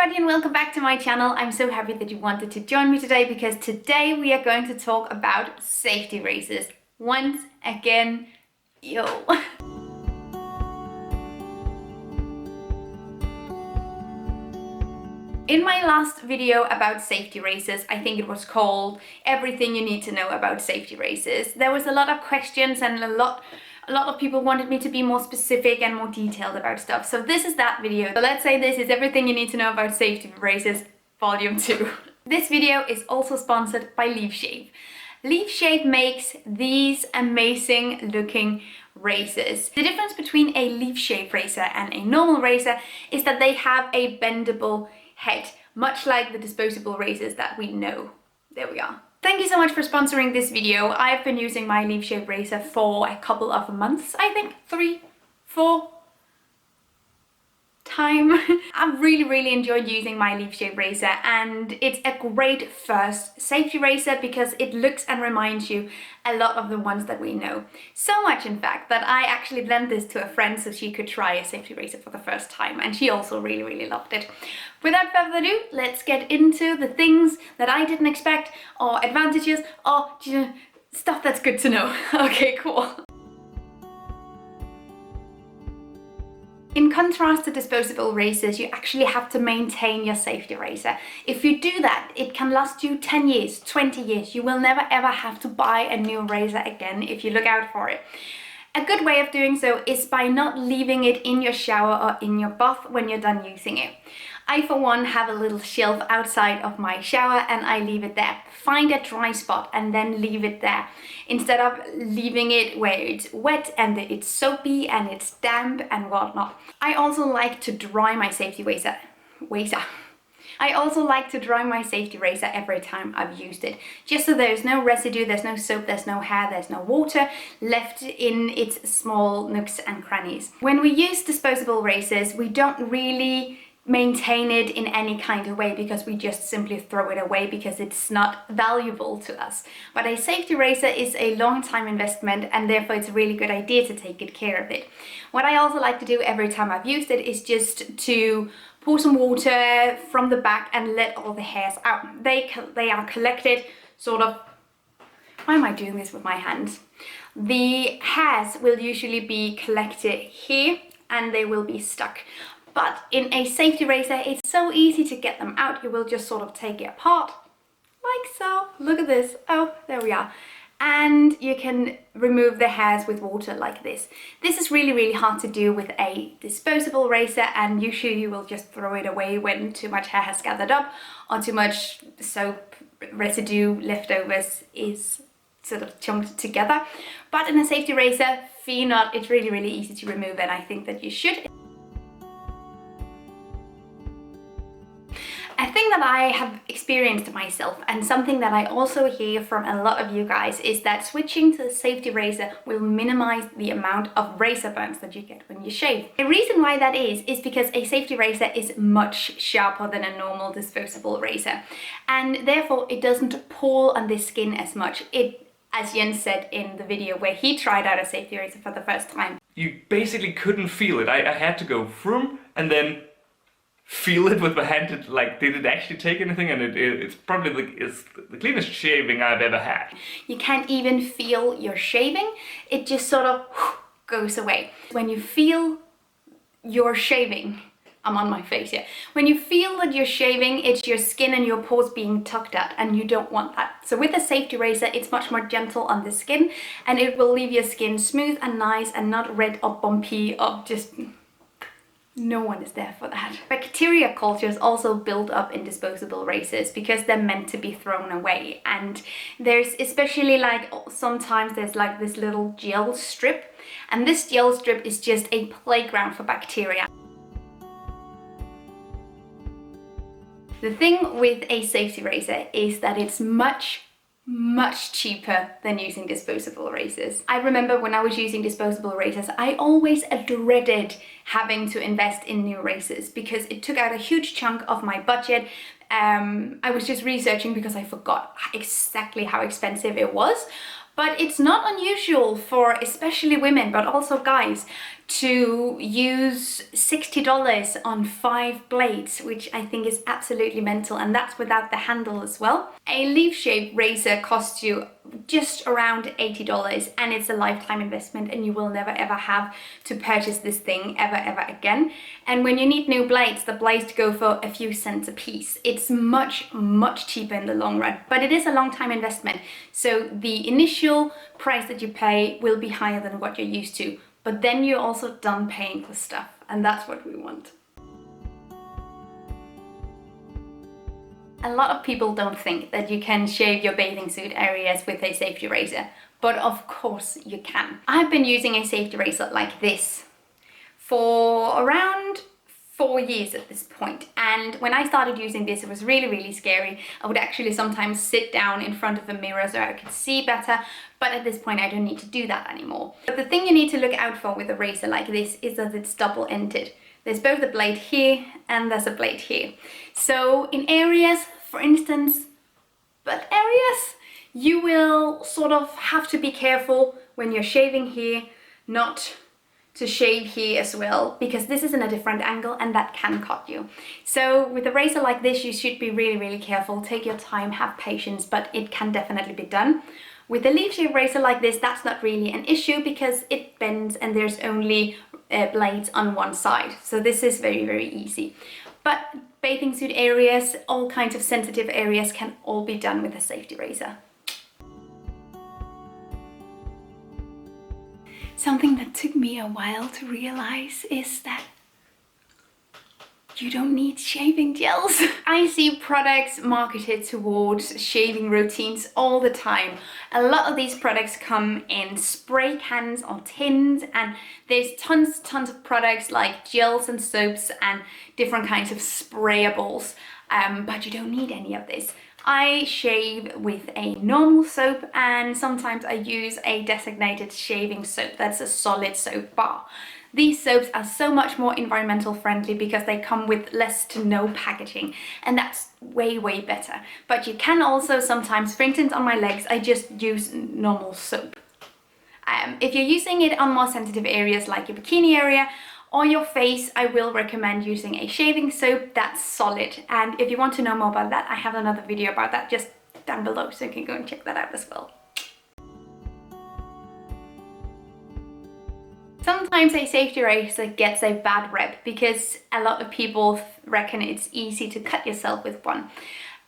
everybody and welcome back to my channel. I'm so happy that you wanted to join me today because today we are going to talk about safety razors. Once again, yo. In my last video about safety razors, I think it was called Everything You Need to Know About Safety Razors, there was a lot of questions and a lot of people wanted me to be more specific and more detailed about stuff. So this is that video. So let's say this is everything you need to know about safety razors, volume 2. This video is also sponsored by Leaf Shape. Leaf Shape makes these amazing looking razors. The difference between a Leaf Shape razor and a normal razor is that they have a bendable head, much like the disposable razors that we know. There we are. Thank you so much for sponsoring this video. I've been using my Leaf Shape razor for a couple of months, I think 3, 4 time. I've really enjoyed using my Leaf Shape razor, and it's a great first safety razor because it looks and reminds you a lot of the ones that we know. So much in fact that I actually lent this to a friend so she could try a safety razor for the first time, and she also really loved it. Without further ado, let's get into the things that I didn't expect, or advantages, or stuff that's good to know. Okay, cool. In contrast to disposable razors, you actually have to maintain your safety razor. If you do that, it can last you 10 years, 20 years. You will never ever have to buy a new razor again if you look out for it. A good way of doing so is by not leaving it in your shower or in your bath when you're done using it. I, for one, have a little shelf outside of my shower and I leave it there. Find a dry spot and then leave it there, instead of leaving it where it's wet and it's soapy and it's damp and whatnot. I also like to dry my safety razor. I also like to dry my safety razor every time I've used it, just so there's no residue, there's no soap, there's no hair, there's no water left in its small nooks and crannies. When we use disposable razors, we don't really maintain it in any kind of way because we just simply throw it away because it's not valuable to us. But a safety razor is a long time investment, and therefore it's a really good idea to take good care of it. What I also like to do every time I've used it is just to pour some water from the back and let all the hairs out. They are collected sort of... Why am I doing this with my hands? The hairs will usually be collected here and they will be stuck. But in a safety razor, it's so easy to get them out. You will just sort of take it apart, like so. Look at this. Oh, there we are. And you can remove the hairs with water like this. This is really hard to do with a disposable razor, and usually you will just throw it away when too much hair has gathered up or too much soap residue leftovers is sort of chunked together. But in a safety razor, fear not, it's really easy to remove, and I think that you should. A thing that I have experienced myself, and something that I also hear from a lot of you guys, is that switching to the safety razor will minimize the amount of razor burns that you get when you shave. The reason why that is because a safety razor is much sharper than a normal disposable razor, and therefore it doesn't pull on the skin as much. As Jens said in the video where he tried out a safety razor for the first time, you basically couldn't feel it. I had to go through and then feel it with my hand. Like, did it actually take anything? And it's probably it's the cleanest shaving I've ever had. You can't even feel your shaving. It just sort of goes away. When you feel your shaving, I'm on my face here. When you feel that you're shaving, it's your skin and your pores being tugged at, and you don't want that. So with a safety razor, it's much more gentle on the skin, and it will leave your skin smooth and nice and not red or bumpy or just... No one is there for that. Bacteria cultures also build up in disposable razors because they're meant to be thrown away, and there's especially like sometimes there's like this little gel strip, and this gel strip is just a playground for bacteria. The thing with a safety razor is that it's much cheaper than using disposable razors. I remember when I was using disposable razors, I always dreaded having to invest in new razors because it took out a huge chunk of my budget. I was just researching because I forgot exactly how expensive it was. But it's not unusual for especially women, but also guys, to use $60 on 5 blades, which I think is absolutely mental, and that's without the handle as well. A leaf shape razor costs you just around $80, and it's a lifetime investment, and you will never ever have to purchase this thing ever again. And when you need new blades, the blades go for a few cents a piece. It's much cheaper in the long run, but it is a long time investment. So the initial price that you pay will be higher than what you're used to, but then you're also done paying for stuff, and that's what we want. A lot of people don't think that you can shave your bathing suit areas with a safety razor, but of course you can. I've been using a safety razor like this for around 4 years at this point, and when I started using this, it was really scary. I would actually sometimes sit down in front of a mirror so I could see better, but at this point I don't need to do that anymore. But the thing you need to look out for with a razor like this is that it's double-ended. There's both a blade here and there's a blade here. So in areas, for instance, butt areas, you will sort of have to be careful when you're shaving here not to shave here as well, because this is in a different angle and that can cut you. So with a razor like this, you should be really careful. Take your time, have patience, but it can definitely be done. With a leaf shape razor like this, that's not really an issue because it bends and there's only blades on one side. So this is very easy. But bathing suit areas, all kinds of sensitive areas can all be done with a safety razor. Something that took me a while to realize is that you don't need shaving gels. I see products marketed towards shaving routines all the time. A lot of these products come in spray cans or tins, and there's tons of products like gels and soaps and different kinds of sprayables, but you don't need any of this. I shave with a normal soap, and sometimes I use a designated shaving soap that's a solid soap bar. These soaps are so much more environmental friendly because they come with less to no packaging, and that's way better. But you can also sometimes, for instance on my legs, I just use normal soap. If you're using it on more sensitive areas like your bikini area or your face, I will recommend using a shaving soap that's solid. And if you want to know more about that, I have another video about that just down below, so you can go and check that out as well. Sometimes a safety razor gets a bad rep because a lot of people reckon it's easy to cut yourself with one.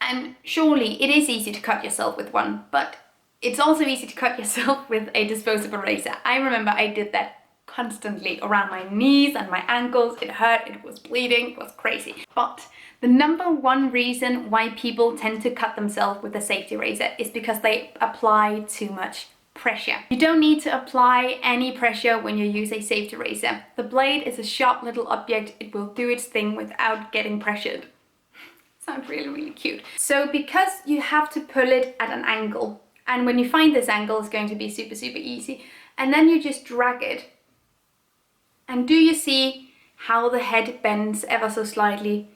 And surely it is easy to cut yourself with one, but it's also easy to cut yourself with a disposable razor. I remember I did that constantly around my knees and my ankles. It hurt, it was bleeding, it was crazy. But the #1 reason why people tend to cut themselves with a safety razor is because they apply too much pressure. You don't need to apply any pressure when you use a safety razor. The blade is a sharp little object. It will do its thing without getting pressured. Sounds really cute. So because you have to pull it at an angle, and when you find this angle, it's going to be super easy, and then you just drag it. And do you see how the head bends ever so slightly?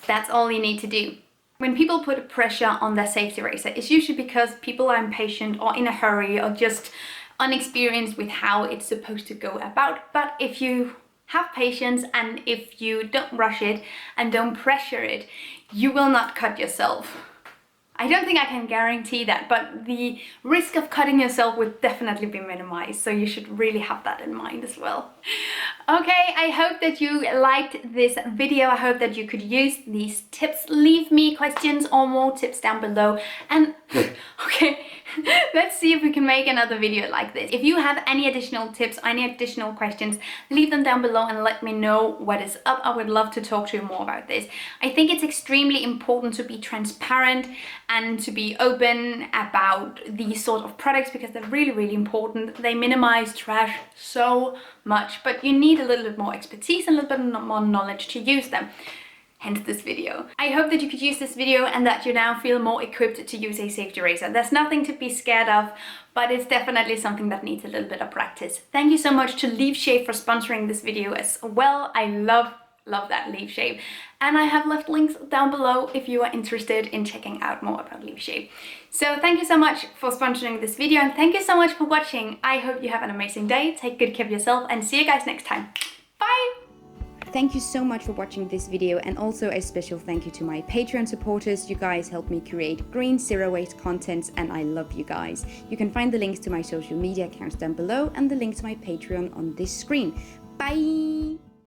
That's all you need to do. When people put pressure on their safety razor, it's usually because people are impatient or in a hurry or just unexperienced with how it's supposed to go about. But if you have patience and if you don't rush it and don't pressure it, you will not cut yourself. I don't think I can guarantee that, but the risk of cutting yourself would definitely be minimized, so you should really have that in mind as well. Okay, I hope that you liked this video. I hope that you could use these tips. Leave me questions or more tips down below, and okay, let's see if we can make another video like this. If you have any additional tips, any additional questions, leave them down below and let me know what is up. I would love to talk to you more about this. I think it's extremely important to be transparent and to be open about these sort of products because they're really important. They minimize trash so much, but you need a little bit more expertise and a little bit more knowledge to use them. Hence this video. I hope that you could use this video and that you now feel more equipped to use a safety razor. There's nothing to be scared of, but it's definitely something that needs a little bit of practice. Thank you so much to Leaf Shave for sponsoring this video as well. I love love that leaf shape. And I have left links down below if you are interested in checking out more about leaf shape. So thank you so much for sponsoring this video, and thank you so much for watching. I hope you have an amazing day, take good care of yourself, and see you guys next time. Bye! Thank you so much for watching this video, and also a special thank you to my Patreon supporters. You guys help me create green zero-waste content, and I love you guys. You can find the links to my social media accounts down below and the link to my Patreon on this screen. Bye!